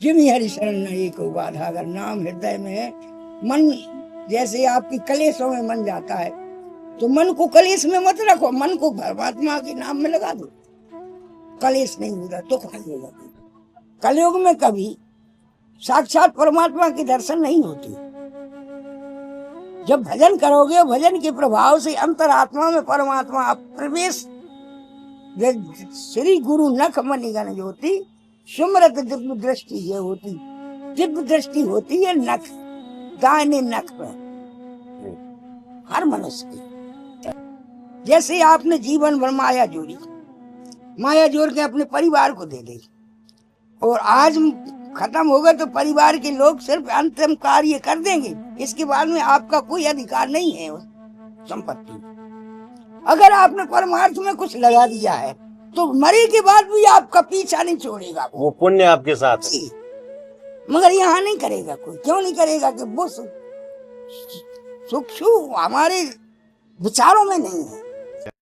Jimmy Hari शरण न एको बाधा। अगर नाम हृदय में है, मन जैसे आपकी कलेशों में मन जाता है, तो मन को कलेश में मत रखो, मन को परमात्मा के नाम में लगा दो। कलेश नहीं होगा, दुख नहीं होगा। कलयुग में कभी साक्षात परमात्मा के दर्शन नहीं होते। जब भजन करोगे, भजन के प्रभाव से अंतरात्मा में परमात्मा प्रवेश। श्री गुरु नख मणिगण ज्योति, सुमरत दिव्य दृष्टि ये होती। दिव्य दृष्टि होती है नख, दाहिने नख पर हर मनुष्य की। जैसे आपने जीवन भर माया जोड़ी, माया जोड़ के अपने परिवार को दे दी, और आज खत्म होगा तो परिवार के लोग सिर्फ अंतिम कार्य कर देंगे। इसके बाद में आपका कोई अधिकार नहीं है उस संपत्ति में। अगर आपने परमार्थ में कुछ लगा दिया है तो मरे के बाद भी आपका पीछा नहीं छोड़ेगा। वो पुण्य आपके साथ है। मगर यहाँ नहीं करेगा कोई। क्यों नहीं करेगा? कि वो सुख हमारे विचारों में नहीं है।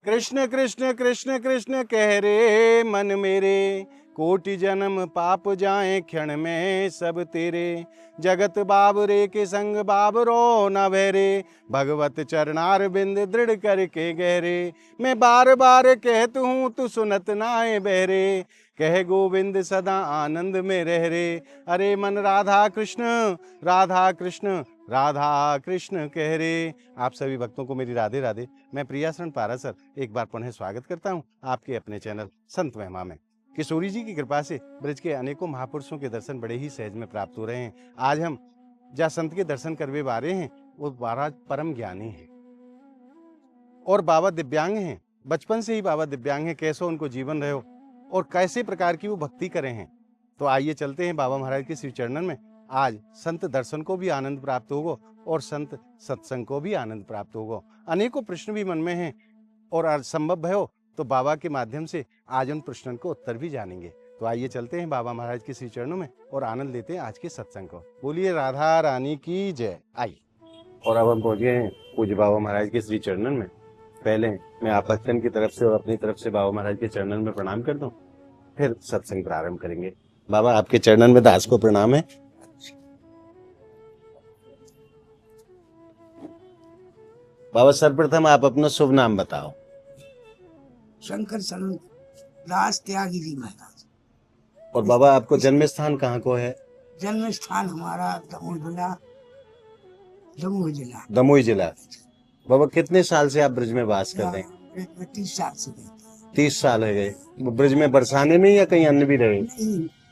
कृष्ण कृष्ण कृष्ण कृष्ण कह रे मन मेरे, कोटि जन्म पाप जाए क्षण में सब तेरे। जगत बाबरे के संग बाबरो न भैरे, भगवत चरणार बिंद दृढ़ करके गहरे। मैं बार बार कहत हूँ तू सुनत नाए बहरे, कह गोविंद सदा आनंद में रह रे। अरे मन राधा कृष्ण राधा कृष्ण राधा कृष्ण कह रे। आप सभी भक्तों को मेरी राधे राधे। मैं प्रियाशरण पारासर एक बार पुनः स्वागत करता हूँ आपके अपने चैनल संत महिमा में। किशोरी जी की कृपा से ब्रज के अनेकों महापुरुषों के दर्शन बड़े ही सहज में प्राप्त हो रहे हैं। आज हम जहाँ संत के दर्शन करवे बारे हैं, वो महाराज परम ज्ञानी हैं और बाबा दिव्यांग हैं। बचपन से ही बाबा दिव्यांग हैं। कैसो उनको जीवन रहे और कैसे प्रकार की वो भक्ति करे हैं। तो आइए चलते हैं बाबा महाराज के श्री चरणन में। आज संत दर्शन को भी आनंद प्राप्त होगा और संत सत्संग को भी आनंद प्राप्त होगा। अनेकों प्रश्न भी मन में हैं और संभव हो तो बाबा के माध्यम से आज उन प्रश्नों को उत्तर भी जानेंगे। तो आइए चलते हैं बाबा महाराज के श्री चरणों में और आनंद लेते हैं आज के सत्संग को। बोलिए राधा रानी की जय। आइए, और अब हम पहुंचे हैं पूज्य बाबा महाराज के श्री चरणन में। पहले मैं आप भक्तन की तरफ से और अपनी तरफ से बाबा महाराज के चरणन में प्रणाम कर दूं, फिर सत्संग प्रारंभ करेंगे। बाबा आपके चरणन में दास को प्रणाम है। बाबा सर्वप्रथम आप अपना शुभ नाम बताओ। शंकर संत दास त्यागी जी महाराज। और बाबा आपको जन्म स्थान कहाँ को है? जन्म स्थान हमारा दमोह जिला। दमोह जिला। बाबा कितने साल से आप ब्रज में वास कर रहे हैं? 30 साल से। 30 साल हो गए। ब्रज में बरसाने में या कहीं अन्य भी रहे?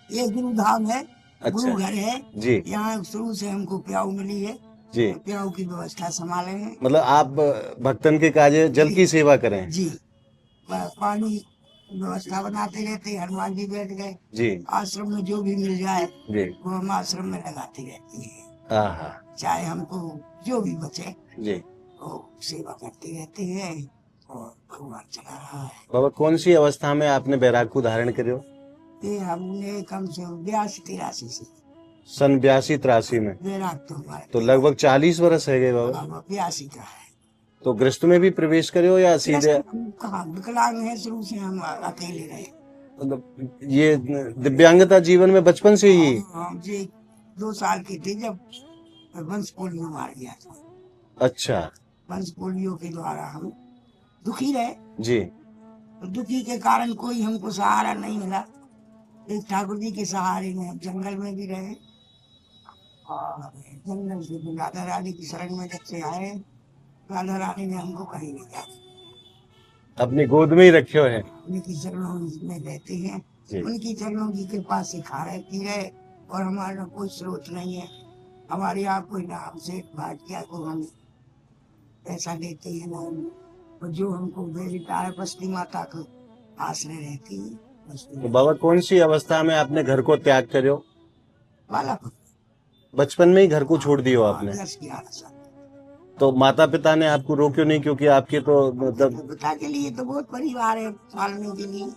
ये गुरु धाम है। अच्छा। गुरु घर है जी। यहाँ शुरू से हमको प्याऊ मिली है जी। प्याऊ की व्यवस्था संभाले हैं। मतलब आप भक्तन के काजे जल की सेवा करें? जी। पानी व्यवस्था बनाते रहते। हनुमान जी बैठ गए जी। आश्रम में जो भी मिल जाए जी वो हम आश्रम में लगाते रहते हैं। आहा। चाहे हमको जो भी बचे जी वो सेवा करते रहते हैं और भगवान चला रहा है। बाबा कौन सी अवस्था में आपने बैराग को धारण करो? ये हमने कम से कम 82-83 से। सन 82-83 में बैराग तो हमारे तो लगभग 40 वर्ष है गए बाबा। 82 का है। तो गृहस्थ में भी प्रवेश करो या सीधे? कहाँ विकलांग है, शुरू से हम अकेले रहे। मतलब ये दिव्यांगता जीवन में बचपन से ही? हम जी 2 साल की थी जब वंश पोलियो मार गया था। अच्छा। वंश पोलियो के द्वारा हम दुखी रहे जी। दुखी के कारण कोई हमको सहारा नहीं मिला। एक ठाकुर जी के सहारे में हम जंगल में भी रहे और जंगल से राधा रानी की शरण में जब से आए, राधा रानी ने हमको कहीं नहीं किया। अपनी गोद में ही रखे हुए हैं। उनकी चरणों में रहते हैं। उनकी चरणों की कृपा से खा रहे पी रहे और हमारा कोई स्रोत नहीं है। हमारे यहाँ कोई नाम से भाटिया को हम पैसा देते हैं ना, और जो हमको भेजता है बस्ती माता को आश्रय रहती है। तो बाबा कौन सी अवस्था में आपने घर को त्याग करो? बचपन में ही घर को छोड़ दियो आपने? 10-11 साल। तो माता पिता ने आपको रोक्यो नहीं? क्योंकि आपके तो मतलब पिता के लिए तो बहुत परिवार है पालने के लिए।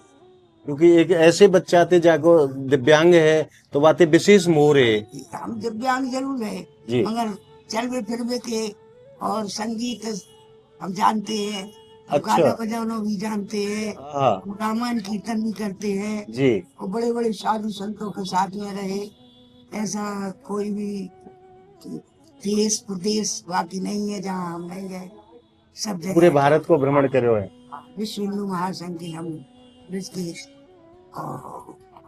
क्योंकि एक ऐसे बच्चा थे जाको दिव्यांग है तो बातें विशेष मोह है। हम दिव्यांग जरूर है मगर चलवे फिरवे के और संगीत हम जानते हैं। अच्छा। गाना बजाना भी जानते हैं। रामायण कीर्तन भी करते हैं जी। और बड़े बड़े साधु संतों के साथ में रहे ऐसा कोई भी देश प्रदेश बाकी नहीं है जहाँ हम नहीं गए, सब जगह। पूरे भारत को भ्रमण करे हुए हैं। विश्व हिंदू महासंघ के हम के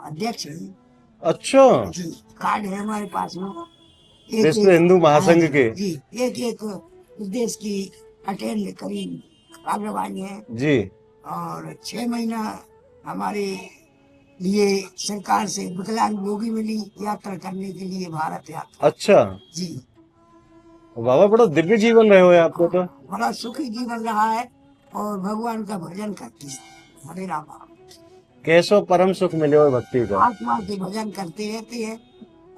अध्यक्ष हैं। अच्छा, जी, कार्ड है हमारे पास में। विश्व हिंदू महासंघ हाँ के। जी, एक प्रदेश की अटेंड करीब कार्यवाही है जी। और 6 महीना हमारे लिए सरकार से विकलांग बोगी मिली यात्रा करने के लिए, भारत यात्रा। अच्छा जी, बाबा, बड़ा दिव्य जीवन रहे हो आपको तो। बड़ा सुखी जीवन रहा है और भगवान का भजन करती है। हरे राम। कैसो परम सुख मिले हो भक्ति का। आत्मा के भजन करते रहते हैं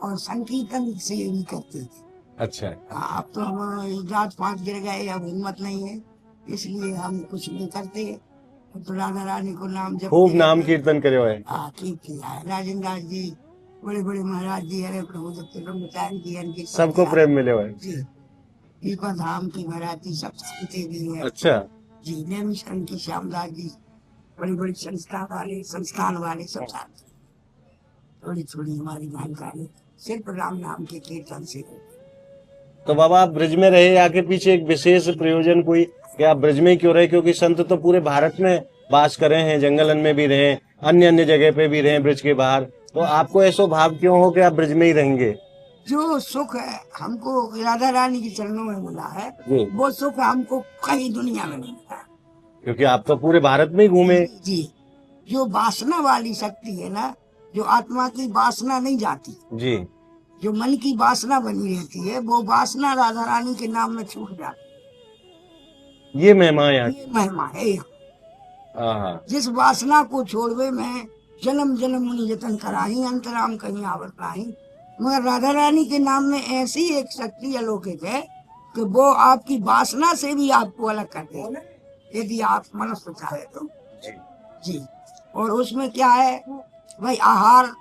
और संकीर्तन से भी करते थे। अच्छा, अब तो हम जात पात गिर गए, अब हिम्मत नहीं है, इसलिए हम कुछ नहीं करते। तो राधा रानी को नाम जब खूब नाम कीर्तन करे हुए। किया है। राजेंद्र दास जी, बड़े बड़े महाराज जी, हरे प्रभु दत्त ब्रह्मचारी जी, इनके सबको प्रेम मिले हुए। जी, पीपा धाम की महाराज सब जानते भी है। अच्छा जी, नैमिषारण्य की श्यामदास जी, बड़ी बड़ी संस्थान वाले सब जानते। थोड़ी थोड़ी हमारी जानकारी सिर्फ राम नाम के कीर्तन से। तो बाबा, आप ब्रज में रहे, आके पीछे एक विशेष प्रयोजन कोई कि आप ब्रज में क्यों रहे? क्योंकि संत तो पूरे भारत में वास करे हैं, जंगलन में भी रहे, अन्य अन्य जगह पे भी रहे ब्रज के बाहर, तो आपको ऐसा भाव क्यों हो कि आप ब्रज में ही रहेंगे? जो सुख है हमको राधा रानी के चरणों में मिला है, जी। वो सुख हमको कहीं दुनिया में नहीं मिला। क्योंकि आप तो पूरे भारत में ही घूमे। जी, जो वासना वाली शक्ति है ना, जो आत्मा की वासना नहीं जाती, जी, जो मन की वासना बनी रहती है, वो वासना राधा रानी के नाम में छूट जाती। ये महिमा है यहाँ। ये महिमा है यहाँ। हाँ, जिस वासना को छोड़वे में जन्म जन्म मुनि जतन कराही, अंतराम कहीं आवत नाही। मगर राधा रानी के नाम में ऐसी एक शक्ति अलौकिक है कि वो आपकी वासना से भी आपको अलग कर देगा, यदि आप मनुष्य चाहे तो। जी। जी, और उसमें क्या है भाई, आहार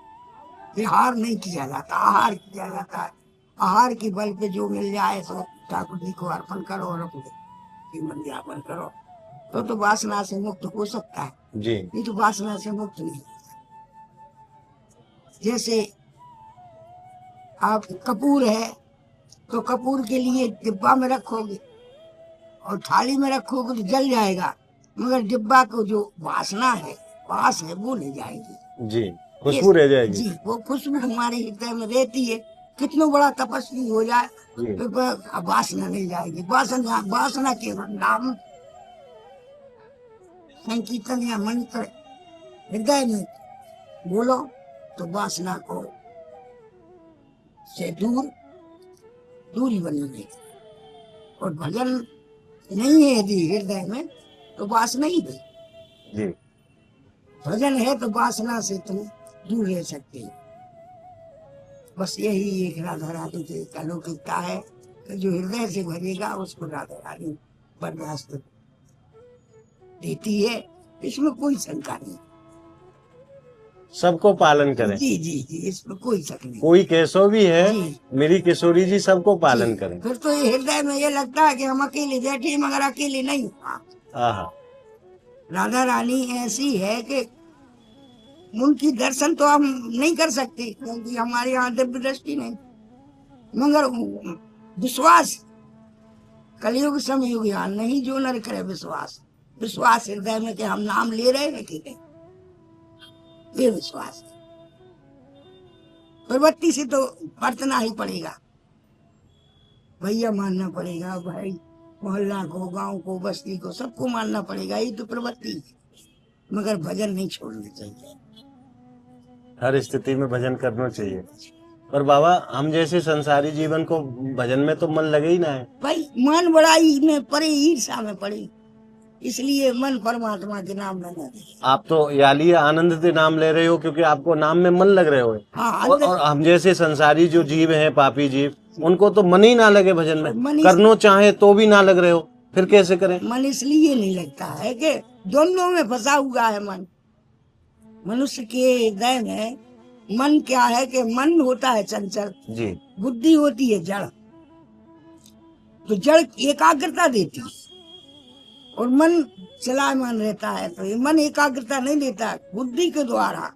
विहार नहीं किया जाता, आहार किया जाता है। आहार के बल पे जो मिल जाए तो ठाकुर जी को अर्पण करो और अपने जीवन यापन करो, तो वासना से मुक्त हो सकता है। जी। नहीं तो वासना से मुक्त नहीं। जैसे आप कपूर है तो कपूर के लिए डिब्बा में रखोगे और थाली में रखोगे तो जल जाएगा, मगर डिब्बा को जो वासना है, वास है, वो नहीं जाएगी। जी, खुशबू रह जाएगी। जी, वो खुशबू हमारे हृदय में रहती है। कितना बड़ा तपस्वी हो जाए तो वासना नहीं जाएगी। वासना के नाम संकीर्तन या मंत्र हृदय में बोलो तो वासना को से दूरी बनेगी। और भजन नहीं है यदि हृदय में तो वासना ही नहीं। जी। भजन है तो वासना से तुम दूर रह सकते हो। बस यही एक राधा रानी की अलौकिकता है कि जो हृदय से भजेगा उसको राधा रानी बर्दाश्त देती है, इसमें कोई शंका नहीं। सबको पालन करें। जी जी जी, इसमें कोई शक नहीं। कोई कैसो भी है, जी। मेरी किशोरी जी सबको पालन करें। फिर तो ये हृदय में ये लगता है कि हम अकेले बैठे मगर अकेले नहीं। हाँ, राधा रानी ऐसी है कि उनकी दर्शन तो हम नहीं कर सकते क्योंकि हमारे यहाँ दिव्य दृष्टि नहीं, मगर विश्वास कलयुग समयुग यहाँ नहीं, जो नर करे विश्वास। विश्वास हृदय में कि हम नाम ले रहे हैं, ठीक है, ये विश्वास। प्रवृत्ति से तो बरतना ही पड़ेगा, भैया मानना पड़ेगा, भाई मोहल्ला को, गांव को, बस्ती को, सबको मानना पड़ेगा, ये तो प्रवृत्ति है। मगर भजन नहीं छोड़ना चाहिए। हर स्थिति में भजन करना चाहिए। पर बाबा, हम जैसे संसारी जीवन को भजन में तो मन लगे ही ना है। भाई मन बड़ाई में पड़े, ईर्षा में पड़े, इसलिए मन परमात्मा के नाम में न। आप तो याली आनंद से नाम ले रहे हो क्योंकि आपको नाम में मन लग रहे हो। हाँ, और हम जैसे संसारी जो जीव हैं, पापी जीव, उनको तो मन ही ना लगे भजन में, करनो चाहे तो भी ना लग रहे हो, फिर कैसे करें? मन इसलिए नहीं लगता है कि दोनों में फंसा हुआ है मन। मनुष्य के हृदय में मन क्या है कि मन होता है चंचल जी, बुद्धि होती है जड़। तो जड़ एकाग्रता देती है और मन चलायमान रहता है, तो ये मन एकाग्रता नहीं देता। बुद्धि के द्वारा,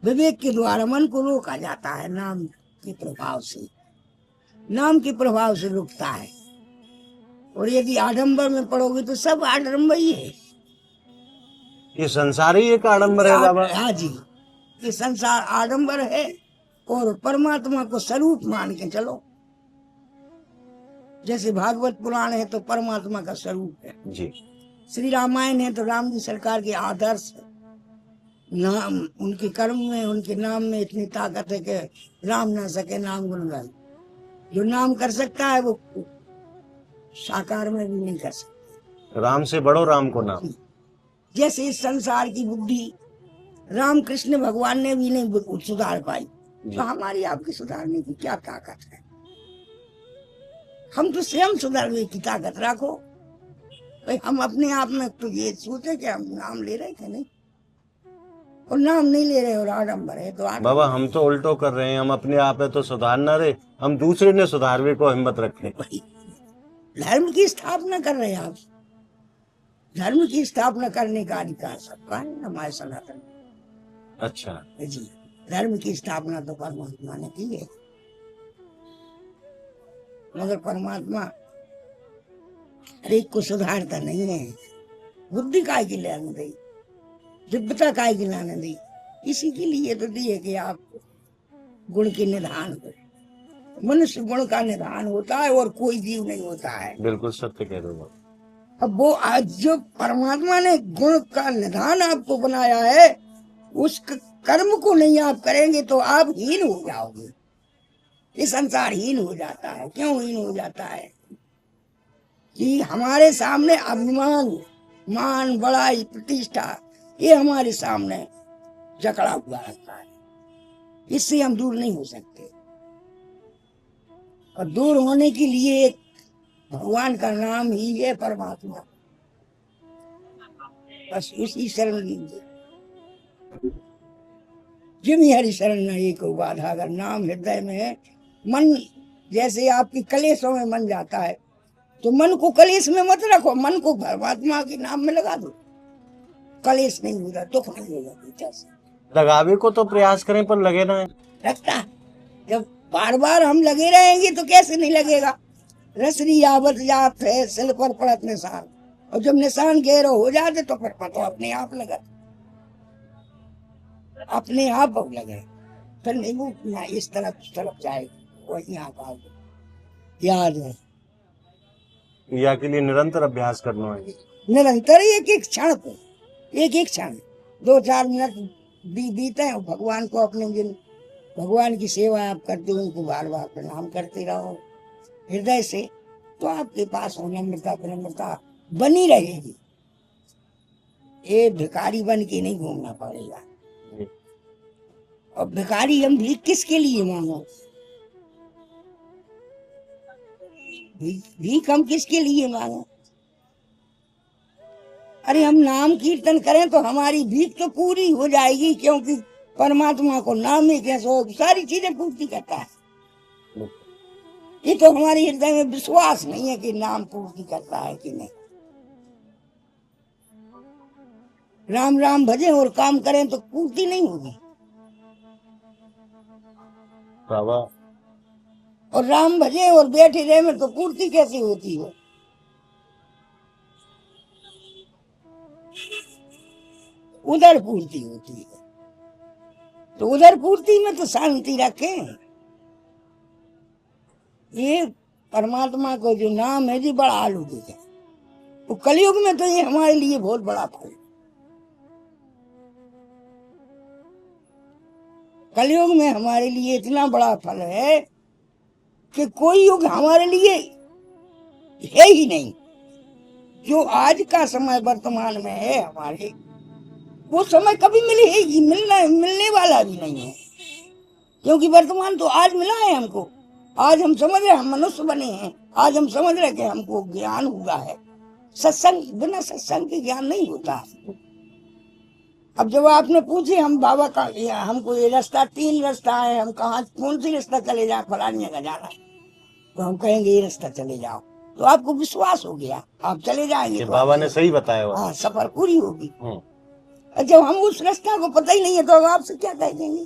विवेक के द्वारा मन को रोका जाता है नाम के प्रभाव से, नाम के प्रभाव से रुकता है। और यदि आडंबर में पढ़ोगे तो सब आडंबर ही है। ये संसार ही एक आडंबर है बाबा। हाँ जी, ये संसार आडंबर है और परमात्मा को स्वरूप मान के चलो। जैसे भागवत पुराण है तो परमात्मा का स्वरूप है जी। श्री रामायण है तो राम जी सरकार के आदर्श है। नाम उनके कर्म में, उनके नाम में इतनी ताकत है कि राम ना सके नाम गुण गाए। जो नाम कर सकता है वो साकार में भी नहीं कर सकता। राम से बड़ो राम को नाम। जैसे इस संसार की बुद्धि राम कृष्ण भगवान ने भी नहीं सुधार पाई, तो हमारी आपकी सुधारने की क्या ताकत है? हम तो स्वयं सुधारने की ताकत रखो। भाई हम अपने आप में तो ये सोचे कि हम नाम ले रहे थे नहीं, और नाम नहीं ले रहे और आडंबर है तो बाबा हम तो उल्टो कर रहे हैं। हम अपने आप है तो सुधार ना रहे, हम दूसरे ने सुधारने को हिम्मत रखे। धर्म की स्थापना कर रहे हैं आप। धर्म की स्थापना करने का अधिकार सबका है हमारे सनातन। अच्छा जी, धर्म की स्थापना तो परमात्मा ने की है, मगर परमात्मा हरेक को सुधारता नहीं है। बुद्धि काय की लाने दी, दिव्यता काय की लाने दी, इसी के लिए तो दी है कि आप गुण के निधान करें। मनुष्य गुण का निधान होता है और कोई जीव नहीं होता है। बिल्कुल सत्य कह रहे हो। अब वो आज जो परमात्मा ने गुण का निधान आपको बनाया है, उस कर्म को नहीं आप करेंगे तो आप हीन हो जाओगे। ये संसार हीन हो जाता है। क्यों हीन हो जाता है? कि हमारे सामने अभिमान, मान, बड़ाई, प्रतिष्ठा ये हमारे सामने जकड़ा हुआ रहता है। इससे हम दूर नहीं हो सकते। और दूर होने के लिए भगवान का नाम ही है परमात्मा। बस उसी शरण लीजिए। जिम हरि शरण नहीं को बाधा। अगर नाम हृदय में है, मन जैसे आपकी कलेशों में मन जाता है तो मन को कलेश में मत रखो, मन को परमात्मा के नाम में लगा दो। कलेश नहीं होगा, दुख नहीं होगा। भीतर से लगावे को तो प्रयास करें पर लगे ना लगता। जब बार बार हम लगे रहेंगे तो कैसे नहीं लगेगा? रसरी आवत जात है सिल पर पड़त निशान, और जब निशान गहरा हो जाते तो फिर पता अपने आप लगा, अपने आप अब लगे। फिर नहीं वो ना इस तरफ जाएगी, वही आप आओगे। याद है या के लिए निरंतर अभ्यास करना है। निरंतर एक एक क्षण पे, एक एक क्षण 2-4 मिनट बीते हैं भगवान को अपने जिन भगवान की सेवा आप करते हो उनको बार बार प्रणाम करते रहो हृदय से, तो आपके पास नम्रता विनम्रता बनी रहेगी। ये भिखारी बन के नहीं घूमना पड़ेगा। और भिखारी हम भीख किसके लिए मांगो? भीख हम किसके लिए मांगो? अरे हम नाम कीर्तन करें तो हमारी भीख तो पूरी हो जाएगी, क्योंकि परमात्मा को नाम ही कैसे सारी चीजें पूर्ति करता है। ये तो हमारे हृदय में विश्वास नहीं है कि नाम पूर्ति करता है कि नहीं। राम राम भजें और काम करें तो पूर्ति नहीं होगी। बाबा और राम भजे और बैठे रहे में तो पूर्ति कैसे होती है? उधर पूर्ति होती है। तो उधर पूर्ति में तो शांति रखें। ये परमात्मा को जो नाम है जी बड़ा अलौकिक है। तो कलयुग में तो ये हमारे लिए बहुत बड़ा फल है। कलयुग में हमारे लिए इतना बड़ा फल है कि कोई युग हमारे लिए है ही नहीं। जो आज का समय वर्तमान में है हमारे, वो समय कभी मिलने वाला भी नहीं है। क्योंकि वर्तमान तो आज मिला है हमको। आज हम समझ रहे हम मनुष्य बने हैं। आज हम समझ रहे कि हमको ज्ञान हुआ है। सत्संग, बिना सत्संग के ज्ञान नहीं होता। अब जब आपने पूछे हम बाबा का हमको ये रास्ता 3 रास्ता है, हम कहाँ कौन सी रास्ता चले जाए, फलानी जगह जाना, तो हम कहेंगे ये रास्ता चले जाओ, तो आपको विश्वास हो गया, आप चले जाएंगे। तो बाबा ने सही बताया। हाँ, सफर पूरी होगी। जब हम उस रास्ता को पता ही नहीं है तो आपसे क्या कह देंगे?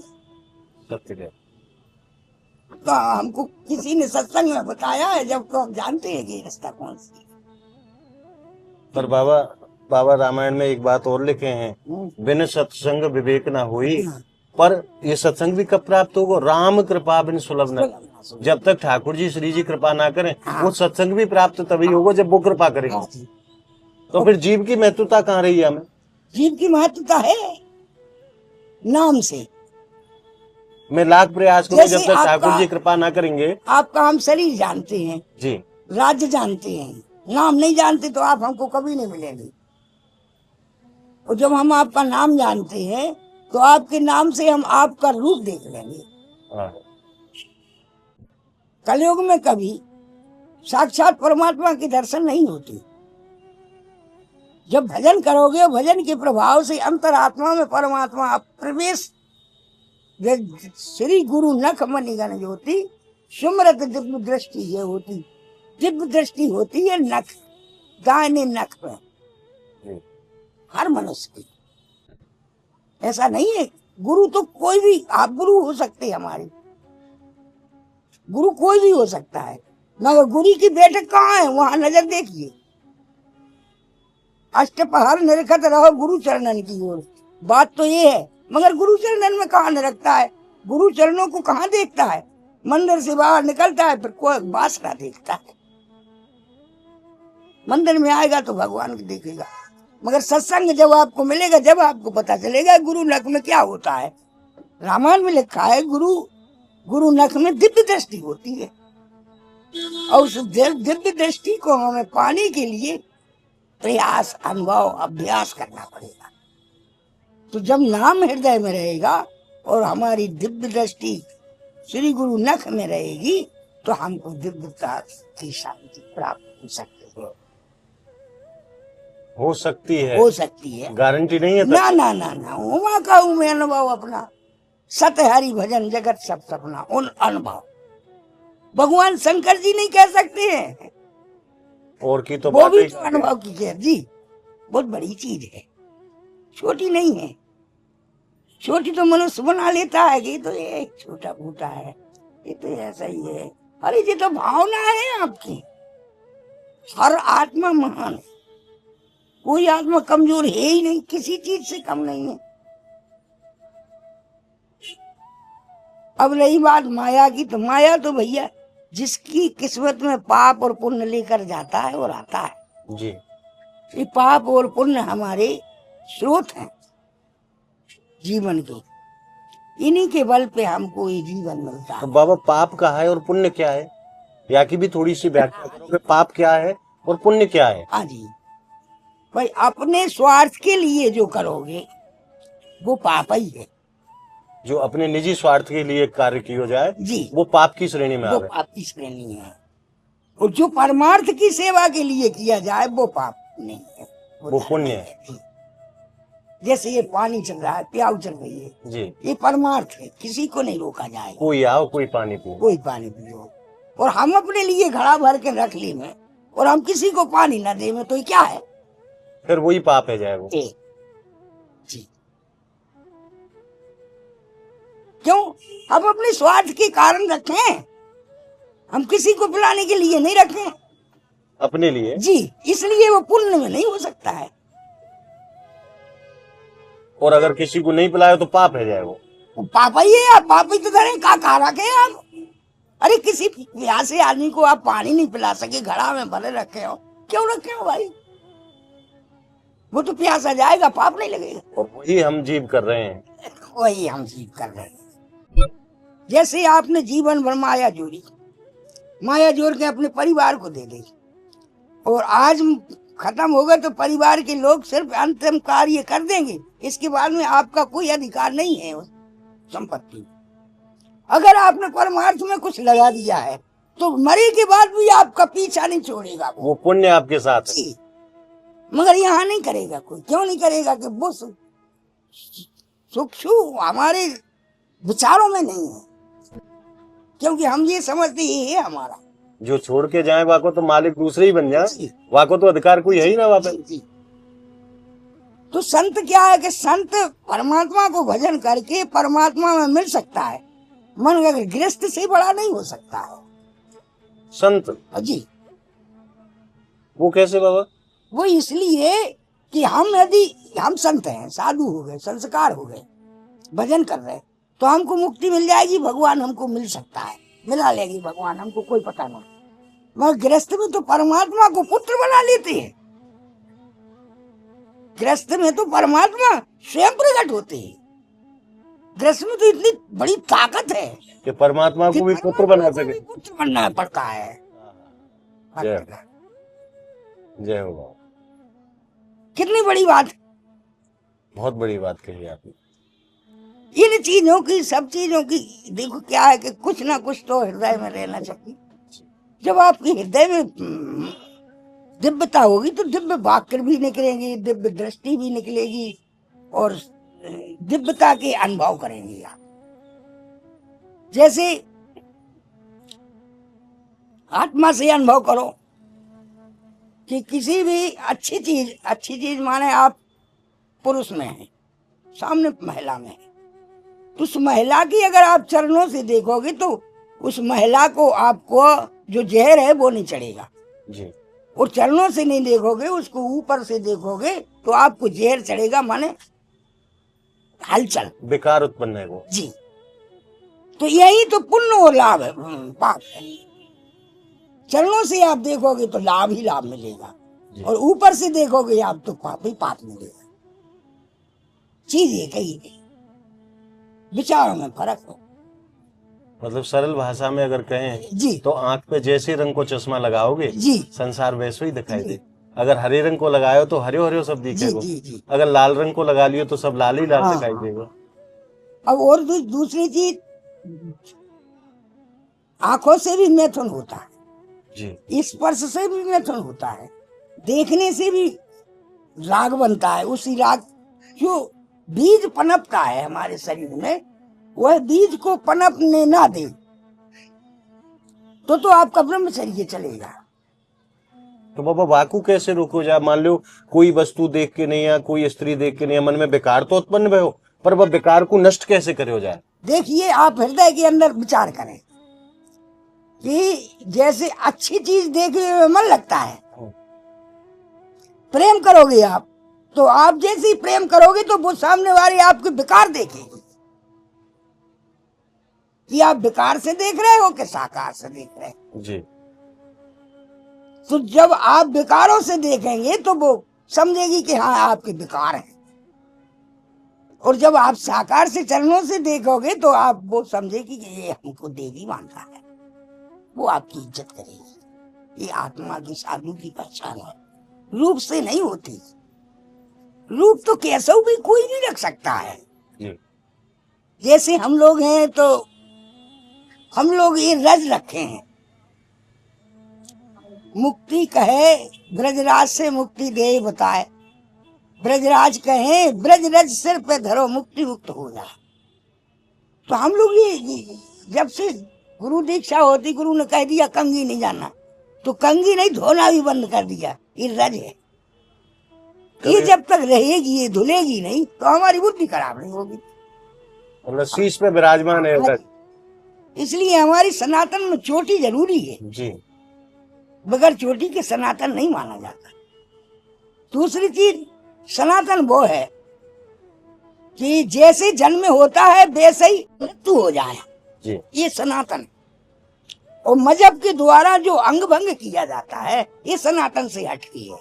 सत्य है। तो हमको किसी ने सत्संग में बताया है, जब तो हम जानते हैं कि ये रास्ता कौन सी है। पर बाबा रामायण में एक बात और लिखे हैं, बिन सत्संग विवेक ना हुई। पर ये सत्संग भी कब प्राप्त होगा? राम कृपा बिन सुलभ न। जब तक ठाकुर जी श्री जी कृपा ना करें, वो सत्संग भी प्राप्त तभी होगा जब वो कृपा करेंगे। तो फिर जीव की महत्वता कहाँ रही है? हमें जीव की महत्वता है नाम से। मैं लाख प्रयास करूं, जब तक ठाकुर जी कृपा ना करेंगे। आपका हम शरीर जानते हैं जी, राज्य जानते हैं, नाम नहीं जानते तो आप हमको कभी नहीं मिलेंगे। और जब हम आपका नाम जानते हैं तो आपके नाम से हम आपका रूप देख लेंगे। कलयुग में कभी साक्षात परमात्मा के दर्शन नहीं होते। जब भजन करोगे, भजन के प्रभाव से अंतरात्मा में परमात्मा प्रवेश। श्री गुरु नख मणि गण ज्योति सुमरत दिव्य दृष्टि ये होती। दिव्य दृष्टि होती है नख, दाहिने नख पे हर मनुष्य की। ऐसा नहीं है गुरु तो कोई भी, आप गुरु हो सकते हैं हमारे, गुरु कोई भी हो सकता है, मगर गुरु की बैठक कहाँ है वहां नजर देखिए। अष्टपहर निरखत रहो गुरु चरणन की ओर। बात तो ये है, मगर गुरु चरणन में कहाँ निरखता है? गुरु चरणों को कहाँ देखता है? मंदिर से बाहर निकलता है फिर कोई बासना देखता है। मंदिर में आएगा तो भगवान को देखेगा, मगर सत्संग जब आपको मिलेगा, जब आपको पता चलेगा गुरु नख में क्या होता है। रामायण में लिखा है गुरु नख में दिव्य दृष्टि होती है, और उस दिव्य दृष्टि को हमें पाने के लिए प्रयास, अनुभव, अभ्यास करना पड़ेगा। तो जब नाम हृदय में रहेगा और हमारी दिव्य दृष्टि श्री गुरु नख में रहेगी तो हमको दिव्यता की शांति प्राप्त हो सकती है। हो सकती है, गारंटी नहीं है। ना ना ना ना, उमा का मैं अनुभव अपना। सत हरि भजन जगत सब सपना, उन अनुभव भगवान शंकर जी नहीं कह सकते हैं। और की तो वो भी तो अनुभव की कह जी, बहुत बड़ी चीज है, छोटी नहीं है। छोटी तो मनुष्य बना लेता है कि तो ये छोटा फूटा है, ये तो ऐसा ही है। अरे ये तो भावना है आपकी। हर आत्मा महान है, कोई आत्मा कमजोर है ही नहीं, किसी चीज से कम नहीं है। अब रही बात माया की, तो माया तो भैया जिसकी किस्मत में पाप और पुण्य लेकर जाता है और आता है जी। ये पाप और पुण्य हमारे स्रोत हैं जीवन के, इन्हीं के बल पे हमको ये जीवन मिलता है। तो बाबा पाप क्या है और पुण्य क्या है? या की भी थोड़ी सी व्याख्या करोगे, पाप क्या है और पुण्य क्या है? हाँ जी भाई, अपने स्वार्थ के लिए जो करोगे वो पाप ही है। जो अपने निजी स्वार्थ के लिए कार्य किया जाए जी, वो पाप की श्रेणी में वो आवे। पाप की श्रेणी है। और जो परमार्थ की सेवा के लिए किया जाए वो पाप नहीं है, वो पुण्य है। जी। जैसे ये पानी चल रहा है, प्याऊ चल रही है जी, ये परमार्थ है, किसी को नहीं रोका जाएगा। कोई आओ कोई पानी पियो, कोई पानी पियो, और हम अपने लिए घड़ा भर के रख ली में और हम किसी को पानी न दे में तो ये क्या है? फिर वही पाप है जाए वो। जी, क्यों? हम अपने स्वार्थ के कारण रखें, हम किसी को पिलाने के लिए नहीं रखें अपने लिए जी, इसलिए वो पुण्य में नहीं हो सकता है। और अगर किसी को नहीं पिलाया तो पाप है जाए वो। पापा ही है, आप पापा ही तो धरे का रखे आप। अरे किसी प्यासे आदमी को आप पानी नहीं पिला सके, घड़ा में भरे रखे हो, क्यों रखे हो भाई? वो तो प्यासा जाएगा, पाप नहीं लगेगा। और वही हम जीव कर रहे हैं, वही हम जीव कर रहे हैं। जैसे आपने जीवन भर माया जोड़ के अपने परिवार को दे दी, और आज खत्म होगा तो परिवार के लोग सिर्फ अंतिम कार्य कर देंगे, इसके बाद में आपका कोई अधिकार नहीं है उस संपत्ति। अगर आपने परमार्थ में कुछ लगा दिया है तो मरे के बाद भी आपका पीछा नहीं छोड़ेगा वो पुण्य आपके साथ है। मगर यहाँ नहीं करेगा कोई। क्यों नहीं करेगा? कि वो सुख हमारे विचारों में नहीं है, क्योंकि हम ये समझते ये है हमारा। जो छोड़ के जाए वाको तो मालिक दूसरे ही बन जाए, वाको तो अधिकार कोई है ही ना वापस। तो संत क्या है कि संत परमात्मा को भजन करके परमात्मा में मिल सकता है, मन अगर गृहस्थ से बड़ा नहीं हो सकता है। संत जी, वो कैसे बाबा? वो इसलिए कि यदि हम संत हैं, साधु हो गए, संस्कार हो गए, भजन कर रहे, तो हमको मुक्ति मिल जाएगी, भगवान हमको मिल सकता है, मिला लेगी भगवान हमको, कोई पता नहीं। मगर गृहस्थ में तो परमात्मा को पुत्र बना लेते हैं। गृहस्थ में तो परमात्मा स्वयं प्रकट होते हैं। गृहस्थ में तो इतनी बड़ी ताकत है कि परमात्मा को भी पुत्र बना सके। पुत्र बनना पड़ता है। जय जय हो बाबा, कितनी बड़ी बात, बहुत बड़ी बात कही आपने। इन चीजों की, सब चीजों की देखो क्या है कि कुछ ना कुछ तो हृदय में रहना चाहिए। जब आपके हृदय में दिव्यता होगी तो दिव्य वाक्य भी निकलेंगे, दिव्य दृष्टि भी निकलेगी और दिव्यता के अनुभव करेंगे आप। जैसे आत्मा से अनुभव करो कि किसी भी अच्छी चीज माने आप पुरुष में है, सामने महिला में है, तो उस महिला की अगर आप चरणों से देखोगे तो उस महिला को आपको जो जहर है वो नहीं चढ़ेगा जी। और चरणों से नहीं देखोगे, उसको ऊपर से देखोगे तो आपको जहर चढ़ेगा, माने हलचल, विकार उत्पन्न है वो। जी। तो यही तो पुण्य और लाभ है, पाप है। चरणों से आप देखोगे तो लाभ ही लाभ मिलेगा और ऊपर से देखोगे आप तो पाप ही पाप मिलेगा। चीज एक ही है, विचारों में फर्क है। मतलब सरल भाषा में अगर कहें जी तो आंख पे जैसे रंग को चश्मा लगाओगे जी संसार वैसे ही दिखाई दे। अगर हरे रंग को लगायो तो हरे हरे सब जी दिखेगा, जी जी। अगर लाल रंग को लगा लियो तो सब लाल ही लाल हाँ, दिखाई हाँ। देगा। अब और दूसरी चीज, आंखों से भी मैथुन होता है जी। स्पर्श से भी मैथुन होता है, देखने से भी राग बनता है। उसी राग जो बीज पनपता है हमारे शरीर में, वह बीज को पनपने ना दे तो आपका ब्रह्मचर्य चलेगा। तो बाबा वाकु कैसे रोको जाए? मान लो कोई वस्तु देख के नहीं या कोई स्त्री देख के नहीं, मन में विकार तो उत्पन्न भयो, पर वह विकार को नष्ट कैसे करे हो जाए? देखिए, आप हृदय के अंदर विचार करें कि जैसे अच्छी चीज देखने में मन लगता है, प्रेम करोगे आप तो आप जैसे ही प्रेम करोगे तो वो सामने वाले आपके विकार देखेगी कि आप विकार से देख रहे हो कि साकार से देख रहे हो। जी। तो जब आप विकारों से देखेंगे तो वो समझेगी कि हाँ आपके विकार हैं, और जब आप साकार से चरणों से देखोगे तो आप वो समझेगी कि ये हमको देवी मानता है, वो आपकी इज्जत करेगी। ये आत्मा की, साधु की पहचान है, रूप से नहीं होती। रूप तो कैसा भी कोई नहीं रख सकता है। जी। जैसे हम लोग हैं तो हम लोग ये रज रखे हैं, मुक्ति कहे ब्रजराज से मुक्ति दे बताए, ब्रजराज कहे ब्रज रज सिर पे धरो मुक्ति मुक्त हो जाए। तो हम लोग ये जब से गुरु दीक्षा होती, गुरु ने कह दिया कंघी नहीं जाना, तो कंघी नहीं धोना भी बंद कर दिया। ये रज है, ये जब तक रहेगी, ये धुलेगी नहीं तो हमारी बुद्धि खराब नहीं होगी। मतलब शीश पे विराजमान है रज। इसलिए हमारी सनातन में चोटी जरूरी है जी। बगैर चोटी के सनातन नहीं माना जाता। दूसरी चीज, सनातन वो है कि जैसे जन्म होता है वैसे ही मृत्यु हो जाए, जी। ये सनातन। और मजहब के द्वारा जो अंग भंग किया जाता है ये सनातन से हटकी है।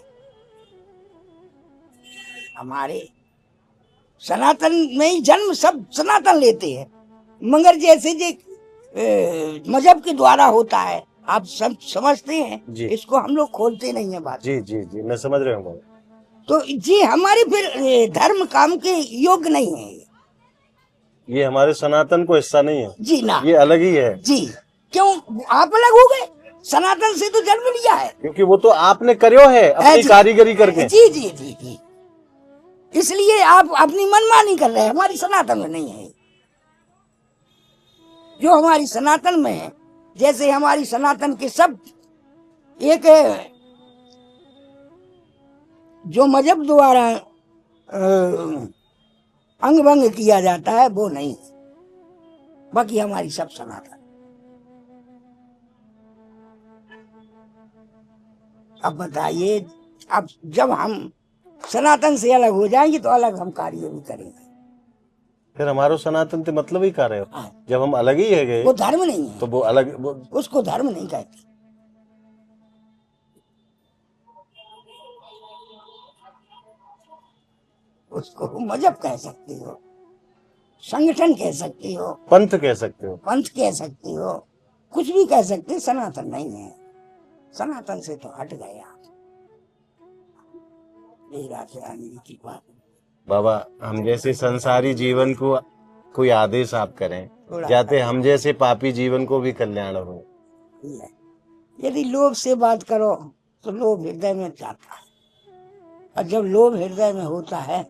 हमारे सनातन में ही जन्म सब सनातन लेते हैं, मगर जैसे जे मजहब के द्वारा होता है, आप सब समझते हैं जी। इसको हम लोग खोलते नहीं है बात। जी जी जी, मैं समझ रहा हूँ। तो जी हमारे फिर धर्म काम के योग्य नहीं है ये हमारे सनातन को हिस्सा नहीं है जी ना, ये अलग ही है। जी। क्यों आप अलग हो गए? सनातन से तो जन्म लिया है, क्योंकि वो तो आपने करो है अपनी कारीगरी करके। जी जी जी जी। इसलिए आप अपनी मनमानी कर रहे हैं, हमारी सनातन में नहीं है। जो हमारी सनातन में है, जैसे हमारी सनातन के सब एक जो मजहब द्वारा अंग भंग किया जाता है वो नहीं। बाकी हमारी सब सनातन। अब बताइए, अब जब हम सनातन से अलग हो जाएंगे तो अलग हम कार्य भी करेंगे। फिर हमारो सनातन ते मतलब ही कर रहे हो। हाँ। जब हम अलग ही है गए वो धर्म नहीं है, तो वो अलग उसको धर्म नहीं कहते। उसको मजहब कह सकती हो, संगठन कह सकती हो, पंथ कह सकते हो। पंथ कह सकती हो, कुछ भी कह सकते, सनातन नहीं है। सनातन से तो हट गए आप। की बात। बाबा, हम जैसे संसारी जीवन को कोई आदेश आप करें, जाते हम जैसे पापी जीवन को भी कल्याण हो। यदि लोभ से बात करो तो लोभ हृदय में जाता है, और जब लोभ हृदय में होता है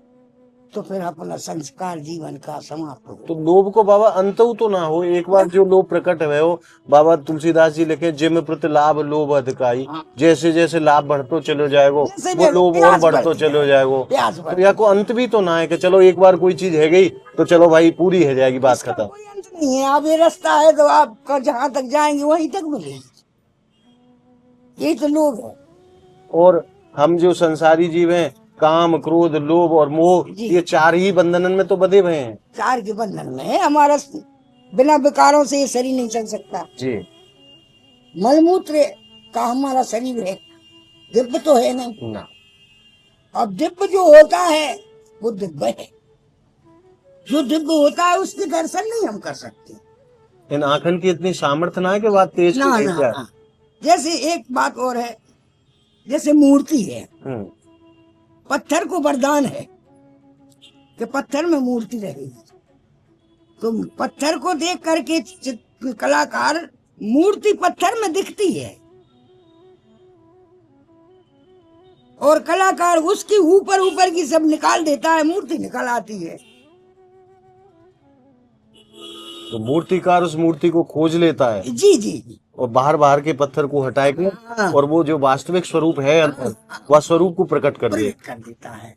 तो फिर अपना संस्कार जीवन का समाप्त हो। तो लोभ को बाबा अंत तो ना हो, एक बार जो लोभ प्रकट है हो, बाबा तुलसीदास जी लिखे, जिम प्रति लाभ लोभ अधिकाई। जैसे जैसे लाभ बढ़तो चलो जाएगो, वो लोभ और बढ़तो चलो जाएगो। तो या को अंत भी तो ना है कि चलो एक बार कोई चीज है गई तो चलो भाई पूरी है जाएगी, बात खत्म। कोई अंत नहीं है। आप ये रास्ता है तो आप जहाँ तक जाएंगे वहीं तक मिलेगी। यही तो लोभ है। और हम जो संसारी जीव हैं, काम क्रोध लोभ और मोह, ये चार ही बंधनन में तो बंधे हुए हैं। चार के बंधन में है हमारा। बिना विकारों से ये शरीर नहीं चल सकता जी। मलमूत्र का हमारा शरीर है, दिव्य तो है नहीं ना। अब दिव्य जो होता है वो दिव्य है। जो दिव्य होता है उसके दर्शन नहीं हम कर सकते। इन आंखन की इतनी सामर्थ्य ना है कि बात तेज ना, ना। जैसे एक बात और है, जैसे मूर्ति है, पत्थर को वरदान है कि पत्थर में मूर्ति रहेगी, तो पत्थर को देख करके कलाकार मूर्ति पत्थर में दिखती है, और कलाकार उसके ऊपर ऊपर की सब निकाल देता है, मूर्ति निकल आती है। तो मूर्तिकार उस मूर्ति को खोज लेता है। जी जी। और बाहर बाहर के पत्थर को हटाए के और वो जो वास्तविक स्वरूप है वह स्वरूप को प्रकट कर देता है।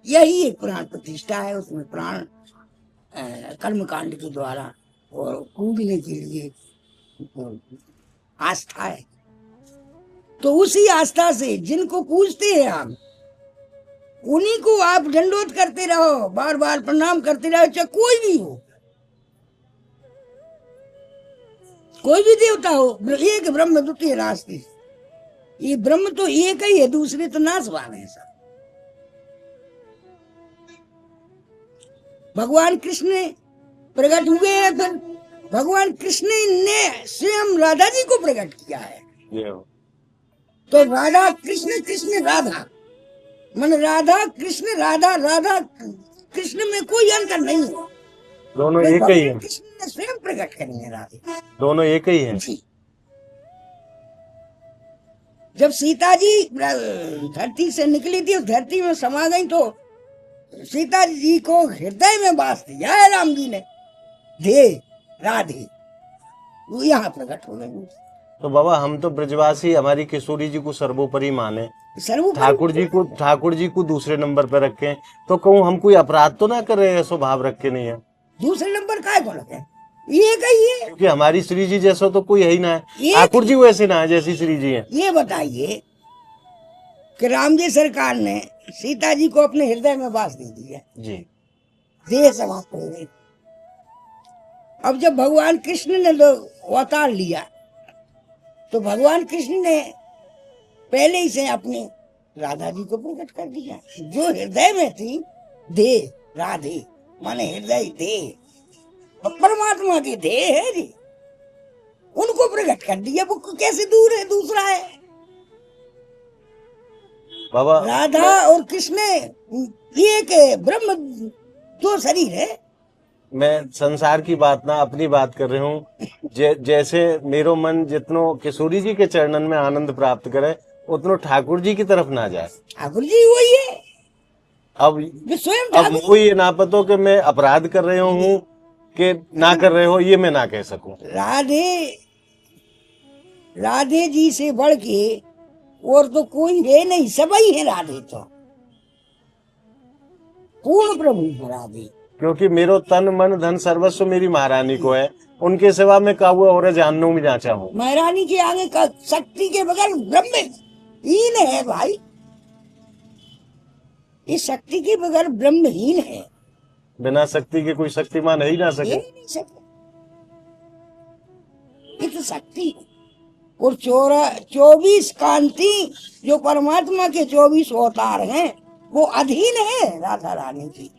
यही एक प्राण प्रतिष्ठा है। उसमें प्राण कर्मकांड के द्वारा और पूजने के लिए आस्था है। तो उसी आस्था से जिनको पूजते हैं हम, उन्हीं को आप दंडोत करते रहो, बार बार प्रणाम करते रहो, चाहे कोई भी हो, कोई भी देवता हो। एक ब्रह्म द्वितीय नास्ति, ये ब्रह्म तो एक ही है, दूसरे तो नाशवान है सब। भगवान कृष्ण प्रकट हुए हैं, फिर भगवान कृष्ण ने स्वयं राधा जी को प्रकट किया है। तो राधा कृष्ण, कृष्ण राधा, मन राधा कृष्ण, राधा राधा कृष्ण में कोई अंतर नहीं है, दोनों एक ही हैं। कृष्ण ने स्वयं प्रकट करी है राधे, दोनों एक ही हैं। जी। जब सीता जी धरती से निकली थी, धरती में समा गई, तो सीता जी को हृदय में बास दिया है राम जी ने, धे राधे, वो यहाँ प्रकट हो गई। तो बाबा हम तो ब्रजवासी हमारी किशोरी जी को सर्वोपरि माने, ठाकुर जी को दूसरे नंबर पे रखें, तो कहूँ हम कोई अपराध तो ना कर रहे हैं, स्वभाव रख के नहीं है। दूसरे नंबर का है, ये कही है, क्योंकि हमारी श्री जी जैसा तो कोई है ही ना है, ठाकुर जी वैसे ना है जैसी श्री जी है। ये बताइए कि राम जी सरकार ने सीता जी को अपने हृदय में बास दे दिया जी, देह समाप्त हो गई। अब जब भगवान कृष्ण ने अवतार लिया, तो भगवान कृष्ण ने पहले ही से अपने राधा जी को प्रकट कर दिया, जो हृदय में थी, दे राधे माने हृदय दे, परमात्मा की देह है जी, उनको प्रकट कर दिया। वो कैसे दूर है, दूसरा है बाबा। राधा और कृष्ण एक ब्रह्म, दो शरीर है। मैं संसार की बात ना अपनी बात कर रही हूँ। जैसे मेरो मन जितनो किशोरी जी के चरणन में आनंद प्राप्त करे, उतनो ठाकुर जी की तरफ ना जाए। ठाकुर जी वही है। अब वो ये ना पतो कि मैं अपराध कर रहे हूँ कि ना कर रहे हो, ये मैं ना कह सकूं। राधे जी से बढ़ के और तो कोई है नहीं, सब ही है राधे, तो पूर्ण प्रभु है राधे। क्योंकि मेरो तन मन धन सर्वस्व मेरी महारानी को है, उनके सिवा मैं काबू और जानू में जा चाहूँ। महारानी के आगे का शक्ति के बगैर ब्रह्महीन है भाई, इस शक्ति के बगैर ब्रह्महीन है, बिना शक्ति के कोई शक्तिमान है ही ना ये सके। नहीं सकता। ये तो शक्ति है। और 24 कांति जो परमात्मा के 24 अवतार हैं वो अधीन है राधा रानी की।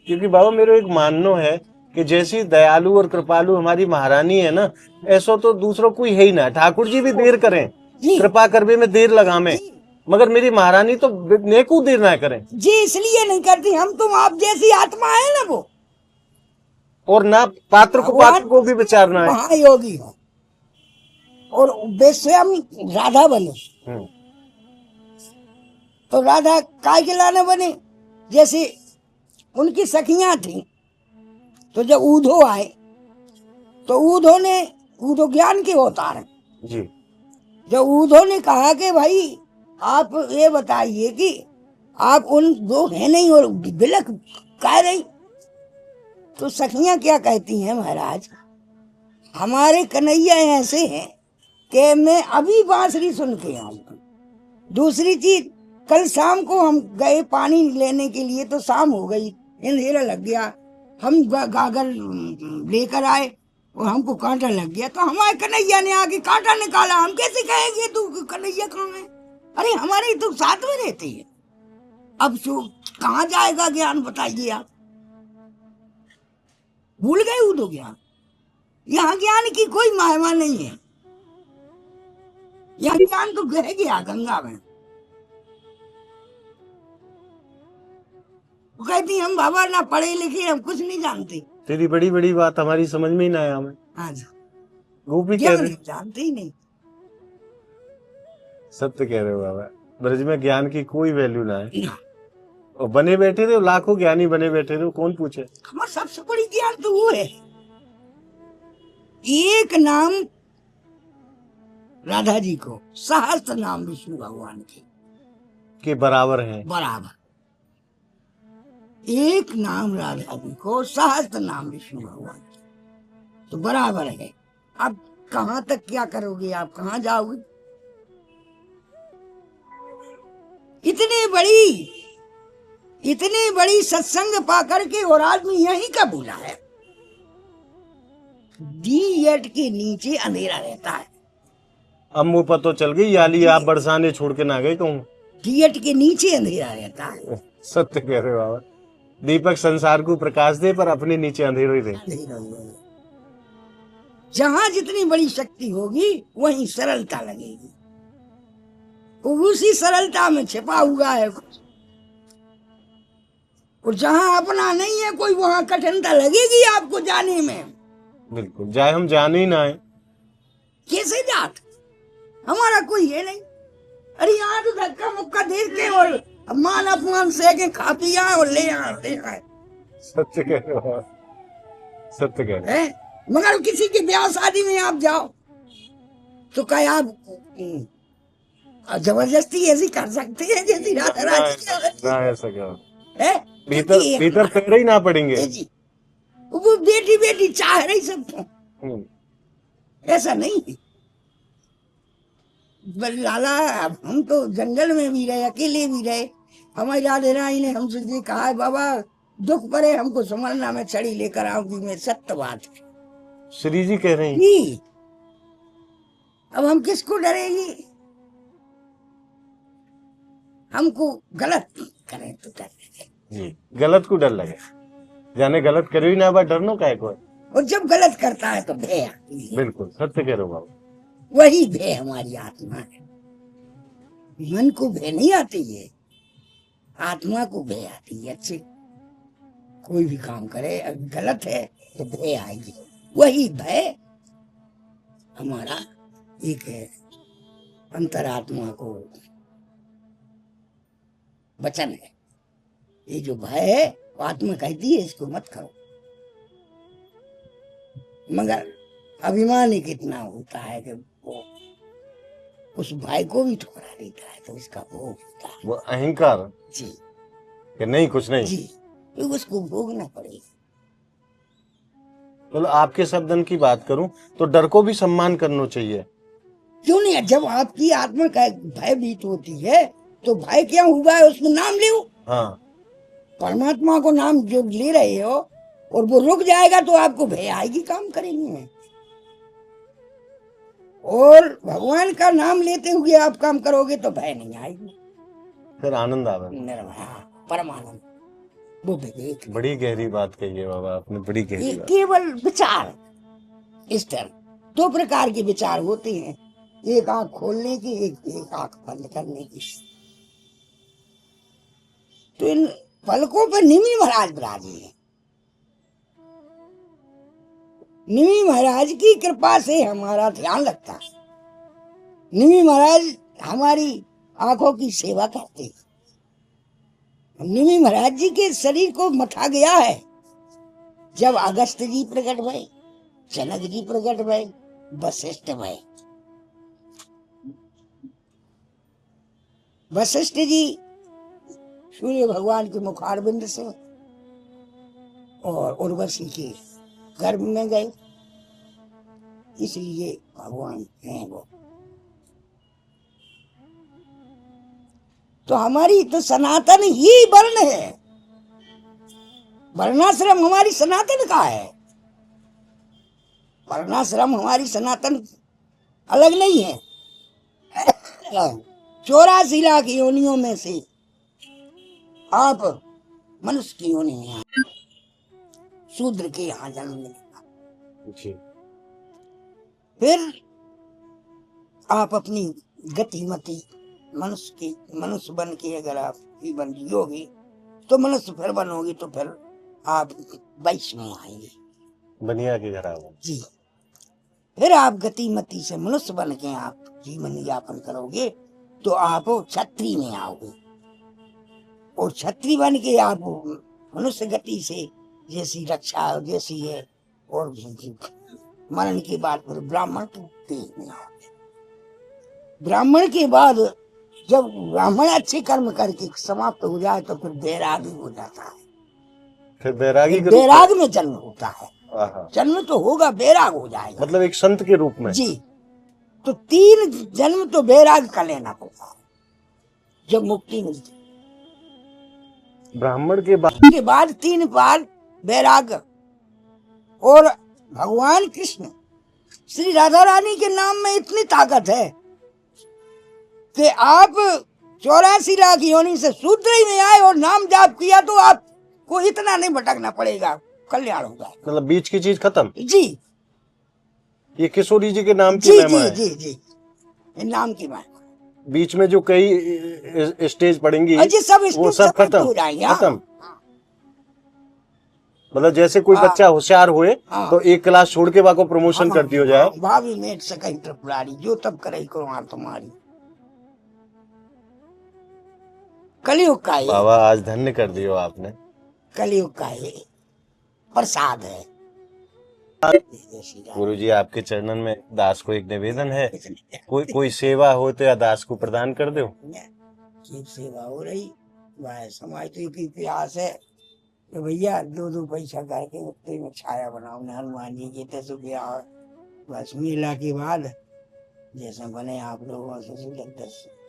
क्योंकि बाबा मेरा एक मानना है कि जैसी दयालु और कृपालु हमारी महारानी है ना, ऐसा तो दूसरा कोई है ही ना। ठाकुर जी भी देर करें, जी कृपा करवे में देर लगावे, जी। मगर मेरी महारानी तो नेकू देर ना करें। जी इसलिए नहीं करती, हम तुम आप जैसी आत्मा है ना वो, और ना पात्र को भी विचारना है। महायोगी हो और वे स्वयं राधा बने, तो राधा काय के लाने बने? जैसे उनकी सखियां थी, तो जब ऊधो आए तो ऊधो ज्ञान के अवतार हैं जी। जब ऊधो ने कहा कि भाई आप ये बताइए कि आप उन दो है नहीं और बिलक कह रही, तो सखियां क्या कहती हैं, महाराज हमारे कन्हैया ऐसे हैं कि मैं अभी बांसुरी सुन के आऊं। दूसरी चीज, कल शाम को हम गए पानी लेने के लिए, तो शाम हो गई, अंधेरा लग गया, हम गागर लेकर आए और हमको कांटा लग गया, तो हमारे कन्हैया ने आके कांटा निकाला। हम कैसे कहेंगे तू कन्हैया कहाँ है? अरे हमारे तो साथ में रहती है। अब कहाँ जाएगा ज्ञान, बताइए आप? भूल गए ऊधो ज्ञान। यहाँ ज्ञान की कोई महिमा नहीं है, यहाँ ज्ञान तो गह गया गंगा में। वो कहती हम बाबा ना पढ़े लिखे, हम कुछ नहीं जानते। तेरी बड़ी बड़ी बात हमारी समझ में ही ना आया हमें। हाँ जी, वो भी कह ज्ञान रहे, जानते ही नहीं। सत्य कह रहे हो बाबा, ब्रज में ज्ञान की कोई वैल्यू ना है। और बने बैठे थे लाखों ज्ञानी, बने बैठे थे, कौन पूछे? हमारा सबसे बड़ी ज्ञान तो वो है, एक नाम राधा जी को, सहस्त्र नाम विष्णु भगवान के बराबर है। बराबर। एक नाम राधा जी को, सहस्त्र नाम विष्णु भगवान के, तो बराबर है। अब कहाँ तक क्या करोगे आप, कहाँ जाओगे? इतनी बड़ी सत्संग पा करके और आदमी यहीं का भूला है। D.Ed के नीचे अंधेरा रहता है। अब मुँह पर तो चल गई, याली आप बरसाने छोड़ के ना गए कहूँ। D.Ed के नीचे अंधेरा रहता है। सत्य कह रहे हो बाबा, दीपक संसार को प्रकाश दे पर अपने नीचे अंधेरा ही रहे। जहां जितनी बड़ी शक्ति होगी वहीं सरलता लगेगी, उसी सरलता में छिपा हुआ है कुछ। और जहां अपना नहीं है कोई, वहां कठिनता लगेगी आपको जाने में। बिल्कुल, जाए हम जाने ही ना है। कैसे जात, हमारा कोई है नहीं। अरे यहाँ तो धक्का मुक्का दे के और मान अपमान से के खा पिया और ले आते हैं। सत्य कह रहे हो, सत्य कह रहे हैं? मगर किसी के ब्याह शादी में आप जाओ तो क्या आप जबरदस्ती ऐसी कर सकते हैं जैसी राधा रानी की? ना ऐसा क्या है? भीतर पैर ही ना पड़ेंगे जी, वो बेटी बेटी चाह रही सबको, ऐसा नहीं है। लाला हम तो जंगल में भी रहे, अकेले भी रहे। हमारी राधे रानी ने हमसे ये कहा है, बाबा दुख पड़े हमको संभलना, में छड़ी लेकर आऊंगी। मैं सत्य बात है, श्री जी कह रहे हैं। जी अब हम किसको डरेंगे? हमको गलत करें तो डर लगे। गलत को डर लगे, जाने गलत करे ही ना बा, डरनो काय को। और जब गलत करता है तो भय आती है। बिल्कुल सत्य कह रहे हो बाबा, वही भय हमारी आत्मा है। मन को भय नहीं आती है, आत्मा को भय आती है। अच्छे कोई भी काम करे, अगर गलत है तो भय आएगी। वही भय हमारा एक है, अंतरात्मा को वचन है। ये जो भय है वो आत्मा कहती है इसको मत करो, मगर अभिमान ही कितना होता है कि वो उस भाई को भी ठुकरा देता है, तो इसका वो होता है वो अहंकार जी। कि नहीं कुछ नहीं। जी तो उसको भोगना पड़ेगा। मतलब आपके शब्दन की बात करूं तो डर को भी सम्मान करना चाहिए। क्यों नहीं? जब आपकी आत्मा का भयभीत होती है तो भय क्या हुआ है, उसमें नाम लो। हाँ, परमात्मा को नाम जो ले रहे हो और वो रुक जाएगा तो आपको भय आएगी, काम करेंगे। और भगवान का नाम लेते हुए आप काम करोगे तो भय नहीं आएगी, फिर आनंद आवे। निर्भय, परमानंद, वो विवेक। बड़ी गहरी बात कही है बाबा आपने, बड़ी ये गहरी बात। केवल विचार, इस तरह दो प्रकार के विचार होते हैं, एक आंख खोलने की, एक आंख बंद करने की। तो इन पलकों पर निमि महाराज विराजी है। निमि महाराज की कृपा से हमारा ध्यान लगता है। निमि महाराज हमारी आंखों की सेवा करते हैं। निमि महाराज जी के शरीर को मथा गया है जब अगस्त जी प्रकट भय, जनक जी प्रकट भय, वशिष्ठ भय। वशिष्ठ जी सूर्य भगवान के मुखारबिंद से और उर्वशी के गर्भ में गए, इसलिए भगवान हैं वो। तो हमारी तो सनातन ही वर्ण है, वर्णाश्रम हमारी सनातन का है। वर्णाश्रम हमारी सनातन अलग नहीं है। 84 लाख योनियों में से आप मनुष्य की योनि में आए, शूद्र के यहाँ जन्म मिलेगा। जी। फिर आप अपनी गतिमति मनुष्य बन के अगर आप जीवन जियोगे तो मनुष्य फिर बनोगे तो फिर आप वैश्य में आएंगे, बनिया के घर आओ जी। फिर आप गतिमति से मनुष्य बन के आप जीवन यापन करोगे तो आप क्षत्रिय में आओगे, और क्षत्रिय बन के आप मनुष्य गति से जैसी रक्षा जैसी है, और मरण के बाद फिर ब्राह्मण के देह में आओगे। ब्राह्मण के बाद जब ब्राह्मण अच्छे कर्म करके समाप्त हो जाए तो फिर बैरागी हो जाता है। फिर बैरागी के बैराग में जन्म होता है। आहा। जन्म तो होगा, बैराग हो जाएगा, मतलब एक संत के रूप में। जी। तो 3 जन्म तो बैराग का लेना पड़ता है जब मुक्ति मिलती। ब्राह्मण के बाद 3 बार बैराग। और भगवान कृष्ण श्री राधा रानी के नाम में इतनी ताकत है कि आप 84 लाख योनि से शूद्र ही में आए और नाम जाप किया तो आपको इतना नहीं भटकना पड़ेगा, कल्याण होगा। मतलब बीच की चीज खत्म। जी, ये किशोरी जी के नाम की जी महिमा जी है। जी जी, नाम की महिमा। बीच में जो कई स्टेज पड़ेंगी अजी सब वो सब खत्म हो जाएंगे। खत्म। मतलब जैसे कोई बच्चा होशियार हुए तो एक क्लास छोड़ के वाको प्रमोशन कर दियो जाए। भाभी मेट सकई त्रिपुरारी, जो तब करे करो हां तुम्हारी। कलयुग का ये, बाबा आज धन्य कर दियो आपने। कलयुग का ये प्रसाद है। गुरुजी आपके चरणन में दास को एक निवेदन है, कोई सेवा हो तो या दास को प्रदान कर दो। की सेवा हो रही, वह समाज तो एक ही प्रयास है तो भैया 2-2 पैसा करके उत्ते में छाया बनाओ न हनुमान जी के तसु गया। बस मेला के बाद जैसे बने आप लोगों से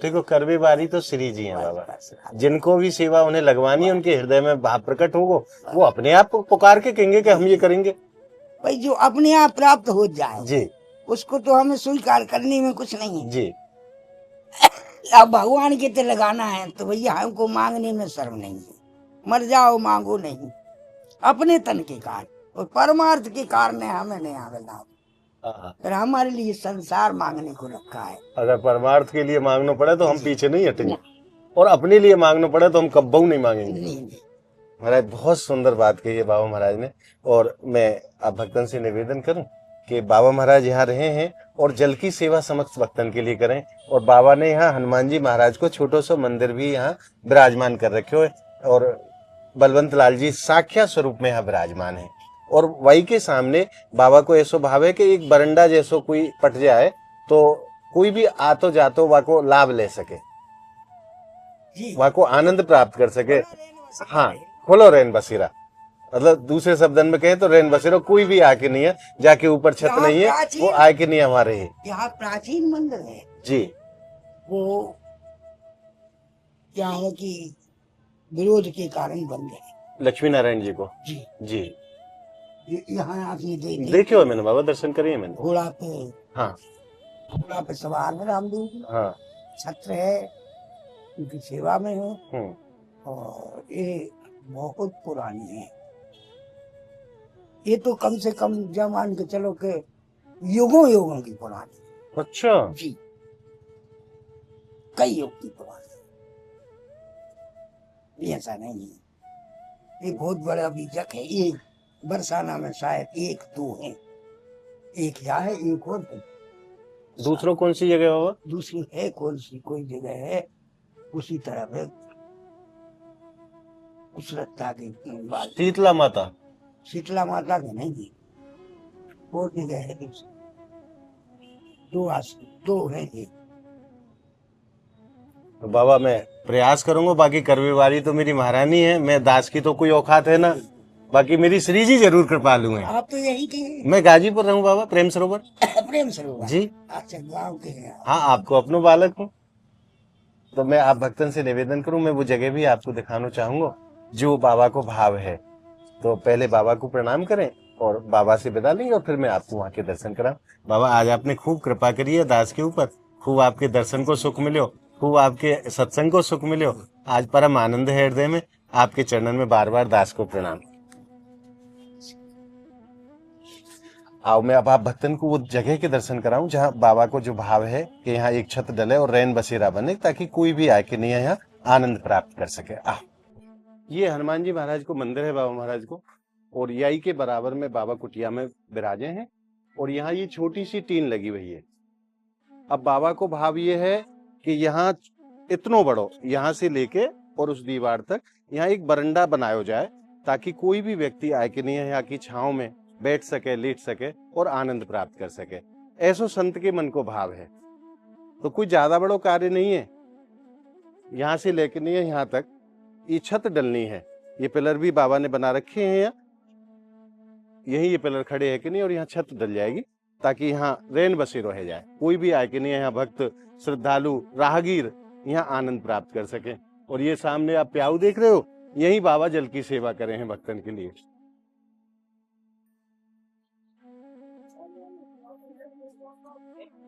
देखो करवे बारी तो श्री जी हैं बाबा, जिनको भी सेवा उन्हें लगवानी है उनके हृदय में भाव प्रकट होगो, वो अपने आप पुकार के कहेंगे कि हम ये करेंगे। भाई जो अपने आप प्राप्त हो जाए जी, उसको तो हमें स्वीकार करने में कुछ नहीं है जी। अब भगवान के ते लगाना है तो भैया हमको मांगने में शर्म नहीं है। मर जाओ मांगो नहीं, अपने तन के कारण और परमार्थ के कारण हमें नहीं आवेला। फिर हमारे लिए संसार मांगने को रखा है। अगर परमार्थ के लिए मांगना पड़े तो हम पीछे नहीं हटेंगे, और अपने लिए मांगना पड़े तो हम कब्बू नहीं मांगेंगे। नहीं। महाराज बहुत सुंदर बात कही है बाबा महाराज ने। और मैं आप भक्तन से निवेदन करूं कि बाबा महाराज यहाँ रहे हैं और जल की सेवा समस्त भक्तन के लिए करें। और बाबा ने यहाँ हनुमान जी महाराज को छोटो सा मंदिर भी यहाँ विराजमान कर रखे हो, और बलवंत लाल जी साक्षात स्वरूप में यहाँ विराजमान है। और वही के सामने बाबा को ऐसा भाव है कि एक बरंडा जैसो कोई पट जाए तो कोई भी आतो जातो वहाँ को लाभ ले सके, वहाँ को आनंद प्राप्त कर सके। हाँ, खोलो रैन बसेरा, मतलब दूसरे शब्दन में कहे तो रैन बसेरा कोई भी आके नहीं है, जाके ऊपर छत यहाँ नहीं है, प्राचीन- वो आके नहीं हमारे है यहाँ प्राचीन मंदिर है, जी। वो क्या है कि विरोध के कारण बन गए। लक्ष्मी नारायण जी को जी जी यहाँ आपने देखे देखे हो मैंने बाबा, दर्शन करिए मैंने। घोड़ा पे, हाँ घोड़ा पे सवार है रामदेव जी, हाँ। छत्र है, उनकी सेवा में है, हम्म। और ये बहुत पुरानी है। ये तो कम से कम जब मान के चलो के युगों युगों की पुरानी। अच्छा जी कई युग की पुरानी, ये ऐसा नहीं है। ये बहुत बड़ा बीजक है। ये बरसाना में शायद एक दो है, एक यहाँ है, एक और है। दूसरों कौन सी जगह बाबा? दूसरी है कौन सी, कोई जगह है उसी तरफ है, उस रत्ता के बाद शीतला माता। शीतला माता के नहीं जी, वो जगह है दूसरी, दो है जी। तो बाबा मैं प्रयास करूंगा, बाकी करवेवारी तो मेरी महारानी है, मैं दास की तो कोई औकात है ना, बाकी मेरी श्री जी जरूर कृपालु हैं। आप तो यही के हैं। मैं गाजीपुर रहूं बाबा, प्रेम सरोवर प्रेम सरोवर जी। अच्छा गाँव के हैं आप। हाँ, आपको अपनो बालक हूँ, तो मैं आप भक्तन से निवेदन करूं, मैं वो जगह भी आपको दिखाना चाहूंगा जो बाबा को भाव है। तो पहले बाबा को प्रणाम करें और बाबा से विदा लेंगे, और फिर मैं आपको वहाँ के दर्शन कराऊं। बाबा आज आपने खूब कृपा करी है दास के ऊपर, खूब आपके दर्शन को सुख मिलो, खूब आपके सत्संग को सुख मिलो। आज परम आनंद है हृदय में, आपके चरणन में बार बार दास को प्रणाम। आओ मैं अब आप भक्तन को वो जगह के दर्शन कराऊं जहाँ बाबा को जो भाव है कि यहाँ एक छत डले और रैन बसेरा बने, ताकि कोई भी आके नहीं यहाँ आनंद प्राप्त कर सके। ये हनुमान जी महाराज को मंदिर है बाबा महाराज को, और यही के बराबर में बाबा कुटिया में विराजे हैं, और यहाँ ये छोटी सी टीन लगी हुई है। अब बाबा को भाव ये है कि यहाँ इतनो बड़ो, यहाँ से लेके और उस दीवार तक यहाँ एक बरंडा बनाया जाए, ताकि कोई भी व्यक्ति आए कि नहीं यहाँ की छांव में बैठ सके, लेट सके और आनंद प्राप्त कर सके। ऐसो संत के मन को भाव है। तो कोई ज्यादा बड़ो कार्य नहीं है, यहाँ से लेके नहीं है यहाँ तक ये छत डलनी है। ये पिलर भी बाबा ने बना रखे हैं यहाँ, यही ये पिलर खड़े हैं कि नहीं, और यहाँ छत डल जाएगी ताकि यहाँ रैन बसेरो रह जाए, कोई भी आए कि नहीं यहाँ भक्त, श्रद्धालु, राहगीर यहाँ आनंद प्राप्त कर सके। और ये सामने आप प्याऊ देख रहे हो, यही बाबा जल की सेवा करे हैं भक्तन के लिए।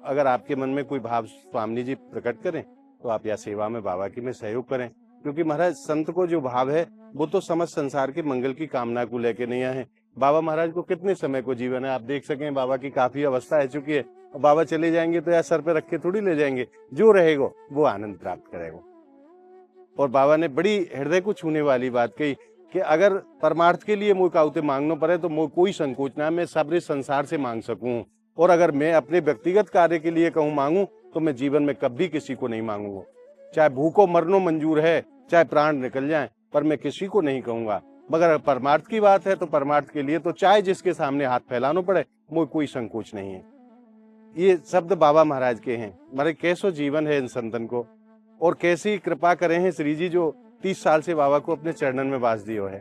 अगर आपके मन में कोई भाव स्वामी जी प्रकट करें तो आप या सेवा में बाबा की में सहयोग करें, क्योंकि महाराज संत को जो भाव है वो तो समस्त संसार के मंगल की कामना को लेके नहीं आए हैं। बाबा महाराज को कितने समय को जीवन है, आप देख सकें बाबा की काफी अवस्था है चुकी है। बाबा चले जाएंगे तो यार सर पे रख के थोड़ी ले जाएंगे, जो रहेगा वो आनंद प्राप्त करेगा। और बाबा ने बड़ी हृदय को छूने वाली बात कही कि अगर परमार्थ के लिए मुझे काउते मांगना पड़े तो मुझे कोई संकोच ना, मैं सारे संसार से मांग सकूं, और अगर मैं अपने व्यक्तिगत कार्य के लिए कहूँ मांगू तो मैं जीवन में कभी किसी को नहीं मांगूंगा। चाहे भूखो मरनो मंजूर है, चाहे प्राण निकल जाए, पर मैं किसी को नहीं कहूंगा। मगर परमार्थ की बात है तो परमार्थ के लिए तो चाहे जिसके सामने हाथ फैलाना पड़े, मुझे कोई संकोच नहीं है। ये शब्द बाबा महाराज के हैं। हमारे कैसो जीवन है इन संतन को, और कैसी कृपा करे हैं श्री जी जो 30 साल से बाबा को अपने चरणन में बास दियो है।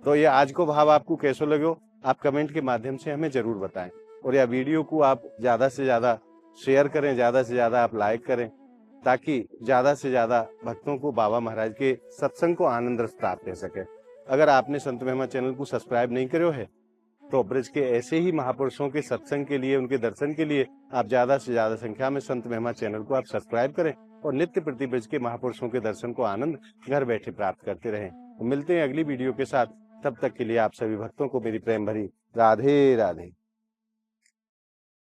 तो ये आज को भाव आपको कैसो लगे, आप कमेंट के माध्यम से हमें जरूर बताएं, और यह वीडियो को आप ज्यादा से ज्यादा शेयर करें, ज्यादा से ज्यादा आप लाइक करें, ताकि ज्यादा से ज्यादा भक्तों को बाबा महाराज के सत्संग को आनंद रस प्राप्त हो सके। अगर आपने संत महिमा चैनल को सब्सक्राइब नहीं करो है तो ब्रज के ऐसे ही महापुरुषों के सत्संग के लिए, उनके दर्शन के लिए आप ज्यादा से ज्यादा संख्या में संत महिमा चैनल को आप सब्सक्राइब करें, और नित्य प्रति ब्रज के महापुरुषों के दर्शन को आनंद घर बैठे प्राप्त करते रहें। तो मिलते हैं अगली वीडियो के साथ, तब तक के लिए आप सभी भक्तों को मेरी प्रेम भरी राधे राधे।